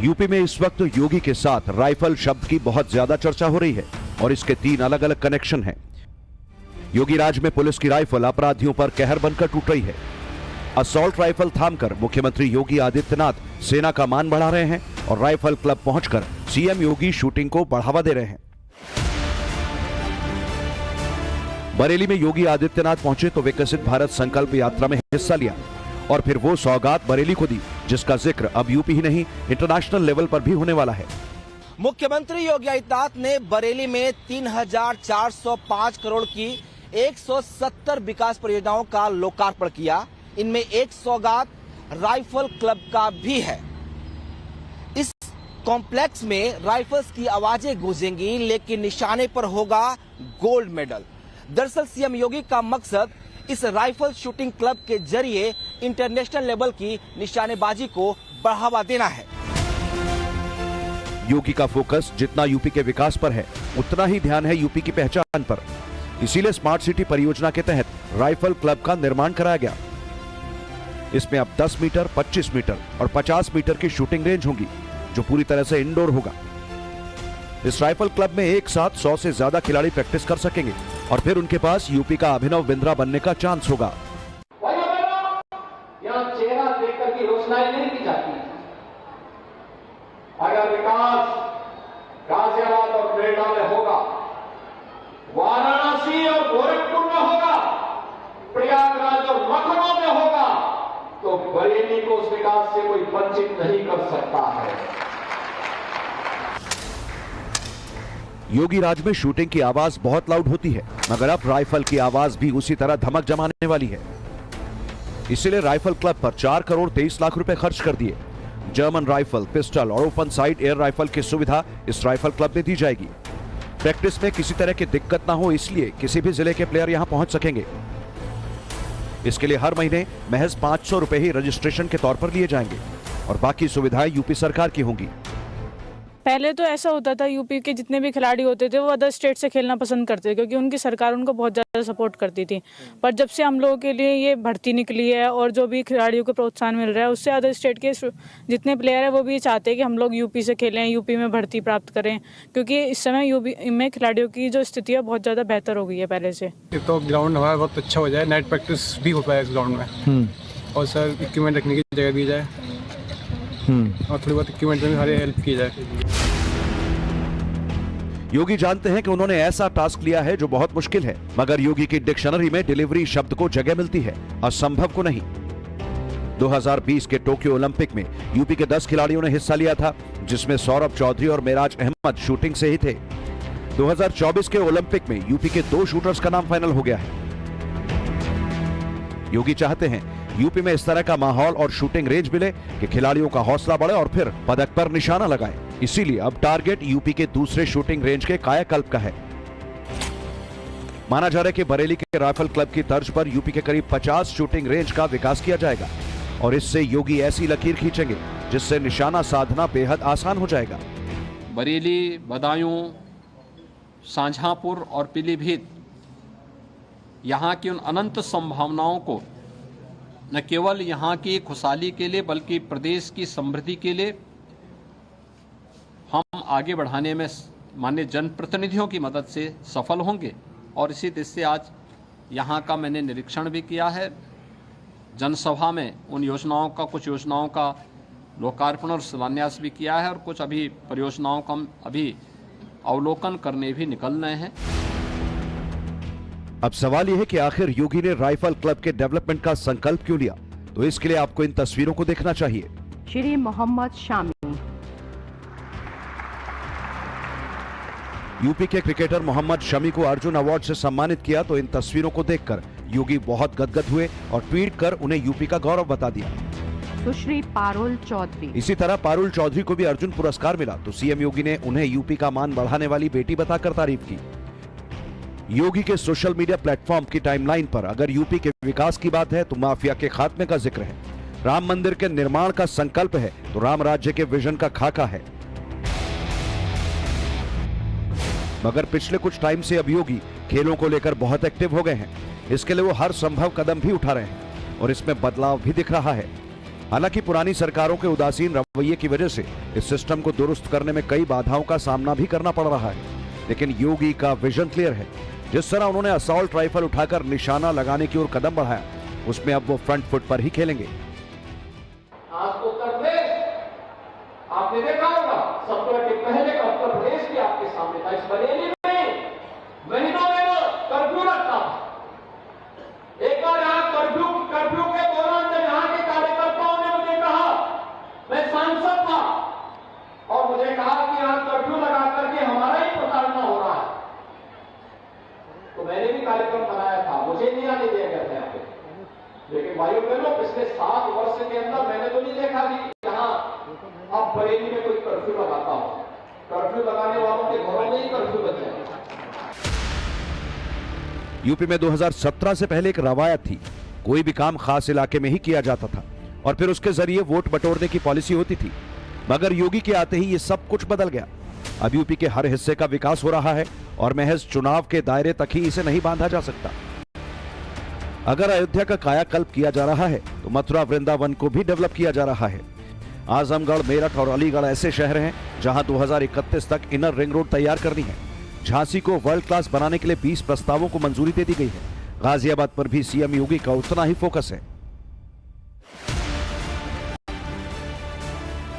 UP में इस वक्त योगी के साथ राइफल शब्द की बहुत ज्यादा चर्चा हो रही है और इसके 3 अलग अलग कनेक्शन हैं। योगी राज में पुलिस की राइफल अपराधियों पर कहर बनकर टूट रही है। असॉल्ट राइफल थामकर मुख्यमंत्री योगी आदित्यनाथ सेना का मान बढ़ा रहे हैं और राइफल क्लब पहुंचकर सीएम योगी शूटिंग को बढ़ावा दे रहे हैं। बरेली में योगी आदित्यनाथ पहुंचे तो विकसित भारत संकल्प यात्रा में हिस्सा लिया और फिर वो सौगात बरेली को दी जिसका जिक्र अब यूपी ही नहीं इंटरनेशनल लेवल पर भी होने वाला है। मुख्यमंत्री योगी आदित्यनाथ ने बरेली में 3,405 करोड़ की 170 विकास परियोजनाओं का लोकार्पण किया। इनमें एक सौगात राइफल क्लब का भी है। इस कॉम्प्लेक्स में राइफल्स की आवाजें गूंजेंगी, लेकिन निशाने पर होगा गोल्ड मेडल। दरअसल सीएम योगी का मकसद इस राइफल शूटिंग क्लब के जरिए इंटरनेशनल लेवल की निशानेबाजी को बढ़ावा देना है। योगी का फोकस जितना यूपी के विकास पर है उतना ही ध्यान है यूपी की पहचान पर। इसीलिए स्मार्ट सिटी परियोजना के तहत राइफल क्लब का निर्माण कराया गया। इसमें अब 10 मीटर, 25 मीटर और 50 मीटर की शूटिंग रेंज होगी जो पूरी तरह से इंडोर होगा। इस राइफल क्लब में एक साथ 100 से ज्यादा खिलाड़ी प्रैक्टिस कर सकेंगे और फिर उनके पास यूपी का अभिनव बिंद्रा बनने का चांस होगा। यहाँ चेहरा देखकर की रोशनाई नहीं की जाती। अगर विकास गाजियाबाद और नोएडा में होगा, वाराणसी और गोरखपुर में होगा, प्रयागराज और लखनऊ में होगा, तो बरेली को उस विकास से कोई वंचित नहीं कर सकता है। योगी राज में शूटिंग की आवाज बहुत लाउड होती है, मगर अब राइफल की आवाज भी उसी तरह धमक जमाने वाली है। इसलिए राइफल क्लब पर 4 करोड़ 23 लाख रुपए खर्च कर दिए। जर्मन राइफल, पिस्टल और ओपन साइड एयर राइफल की सुविधा इस राइफल क्लब में दी जाएगी। प्रैक्टिस में किसी तरह की दिक्कत ना हो इसलिए किसी भी जिले के प्लेयर यहां पहुंच सकेंगे। इसके लिए हर महीने महज 500 रुपए ही रजिस्ट्रेशन के तौर पर लिए जाएंगे और बाकी सुविधाएं यूपी सरकार की होंगी। पहले तो ऐसा होता था, यूपी के जितने भी खिलाड़ी होते थे वो अदर स्टेट से खेलना पसंद करते थे क्योंकि उनकी सरकार उनको बहुत ज़्यादा सपोर्ट करती थी। पर जब से हम लोगों के लिए ये भर्ती निकली है और जो भी खिलाड़ियों को प्रोत्साहन मिल रहा है, उससे अदर स्टेट के जितने प्लेयर हैं वो भी चाहते हैं कि हम लोग यूपी से खेलें, यूपी में भर्ती प्राप्त करें, क्योंकि इस समय यूपी में खिलाड़ियों की जो स्थिति है बहुत ज़्यादा बेहतर हो गई है पहले से। तो ग्राउंड हमारा बहुत अच्छा हो जाए, नाइट प्रैक्टिस भी हो पाए इस ग्राउंड में, और सर इक्विपमेंट रखने की जगह दी जाए और थोड़ी बहुत इक्विपमेंट में भी हमारी हेल्प की जाए। योगी जानते हैं कि उन्होंने ऐसा टास्क लिया है जो बहुत मुश्किल है, मगर योगी की डिक्शनरी में डिलीवरी शब्द को जगह मिलती है, असंभव को नहीं। 2020 के टोक्यो ओलंपिक में यूपी के 10 खिलाड़ियों ने हिस्सा लिया था, जिसमें सौरभ चौधरी और मेराज अहमद शूटिंग से ही थे। 2024 के ओलंपिक में यूपी के 2 शूटर्स का नाम फाइनल हो गया है। योगी चाहते हैं यूपी में इस तरह का माहौल और शूटिंग रेंज मिले कि खिलाड़ियों का हौसला बढ़े और फिर पदक पर निशाना लगाए। इसीलिए अब टारगेट यूपी के दूसरे शूटिंग रेंज के कायाकल्प का है। माना जा रहा है कि बरेली के राइफल क्लब की तर्ज पर यूपी के करीब 50 शूटिंग रेंज का विकास किया जाएगा और इससे योगी ऐसी लकीर खींचेंगे जिससे निशाना साधना बेहद आसान हो जाएगा। बरेली, बदायूं, शाहजहांपुर और पीलीभीत यहाँ की उन अनंत संभावनाओं को न केवल यहाँ की खुशहाली के लिए बल्कि प्रदेश की समृद्धि के लिए हम आगे बढ़ाने में माननीय जनप्रतिनिधियों की मदद से सफल होंगे। और इसी दृष्टि से आज यहाँ का मैंने निरीक्षण भी किया है। जनसभा में उन योजनाओं का, कुछ योजनाओं का लोकार्पण और शिलान्यास भी किया है और कुछ अभी परियोजनाओं का हम अभी अवलोकन करने भी निकल रहे हैं। अब सवाल यह है कि आखिर योगी ने राइफल क्लब के डेवलपमेंट का संकल्प क्यों लिया, तो इसके लिए आपको इन तस्वीरों को देखना चाहिए। श्री मोहम्मद शामी। यूपी के क्रिकेटर मोहम्मद शमी को अर्जुन अवार्ड से सम्मानित किया तो इन तस्वीरों को देखकर योगी बहुत गदगद हुए और ट्वीट कर उन्हें यूपी का गौरव बता दिया। सुश्री पारुल चौधरी। इसी तरह पारुल चौधरी को भी अर्जुन पुरस्कार मिला तो सीएम योगी ने उन्हें यूपी का मान बढ़ाने वाली बेटी बताकर तारीफ की। योगी के सोशल मीडिया प्लेटफॉर्म की टाइमलाइन पर अगर यूपी के विकास की बात है तो माफिया के खात्मे का जिक्र है, राम मंदिर के निर्माण का संकल्प है तो राम राज्य के विजन का खाका है। मगर पिछले कुछ टाइम से अब योगी खेलों को लेकर बहुत एक्टिव हो गए हैं। इसके लिए वो हर संभव कदम भी उठा रहे हैं और इसमें बदलाव भी दिख रहा है। हालांकि पुरानी सरकारों के उदासीन रवैये की वजह से इस सिस्टम को दुरुस्त करने में कई बाधाओं का सामना भी करना पड़ रहा है, लेकिन योगी का विजन क्लियर है। जिस तरह उन्होंने असॉल्ट राइफल उठाकर निशाना लगाने की ओर कदम बढ़ाया, उसमें अब वो फ्रंट फुट पर ही खेलेंगे। आज उत्तर प्रदेश आपने देखा होगा, सत्तर के पहले का उत्तर प्रदेश भी आपके सामने था। इस बरेली में महीनों में कर्फ्यू रखता था। एक बार यहाँ कर्फ्यू के दौरान जब यहाँ के कार्यकर्ताओं ने मुझे कहा, मैं सांसद था, और मुझे कहा कि यहाँ कर्फ्यू लगा करके हमारा ही प्रताड़ना हो रहा है, तो मैंने भी कार्यक्रम बनाया था, मुझे नहीं आने दिया गया था यहाँ पे। लेकिन भाइयों बहनों, पिछले 7 वर्ष के अंदर मैंने तो नहीं देखा कि यहाँ अब बरेली में कोई कर्फ्यू लगाता हो। कर्फ्यू लगाने वालों के घरों में ही कर्फ्यू बच जाए। यूपी में 2017 से पहले एक रवायत थी, कोई भी काम खास इलाके में ही किया जाता था और फिर उसके जरिए वोट बटोरने की पॉलिसी होती थी। मगर योगी के आते ही ये सब कुछ बदल गया। अब यूपी के हर हिस्से का विकास हो रहा है और महज चुनाव के दायरे तक ही इसे नहीं बांधा जा सकता। अगर अयोध्या का कायाकल्प किया जा रहा है तो मथुरा वृंदावन को भी डेवलप किया जा रहा है। आजमगढ़, मेरठ और अलीगढ़ ऐसे शहर हैं जहां 2031 तक इनर रिंग रोड तैयार करनी है। झांसी को वर्ल्ड क्लास बनाने के लिए 20 प्रस्तावों को मंजूरी दे दी गई है। गाजियाबाद पर भी सीएम योगी का उतना ही फोकस है।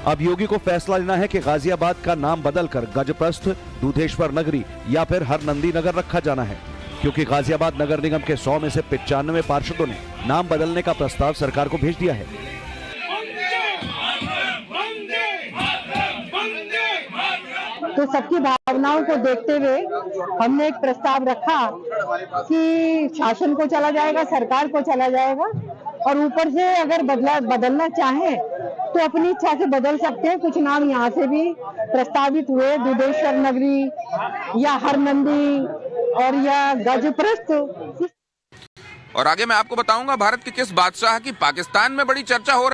अब योगी को फैसला लेना है कि गाजियाबाद का नाम बदलकर गजप्रस्थ, दूधेश्वर नगरी या फिर हरनंदी नगर रखा जाना है, क्योंकि गाजियाबाद नगर निगम के 100 में से 95 पार्षदों ने नाम बदलने का प्रस्ताव सरकार को भेज दिया है। तो सबकी भावनाओं को देखते हुए हमने एक प्रस्ताव रखा कि शासन को चला जाएगा, सरकार को चला जाएगा, और ऊपर से अगर बदलना चाहें तो अपनी इच्छा से बदल सकते हैं। कुछ नाम यहाँ से भी प्रस्तावित हुए, दूधेश्वर नगरी या हरनंदी और या गजप्रस्थ। और आगे मैं आपको बताऊंगा भारत के किस बादशाह की पाकिस्तान में बड़ी चर्चा हो रही है।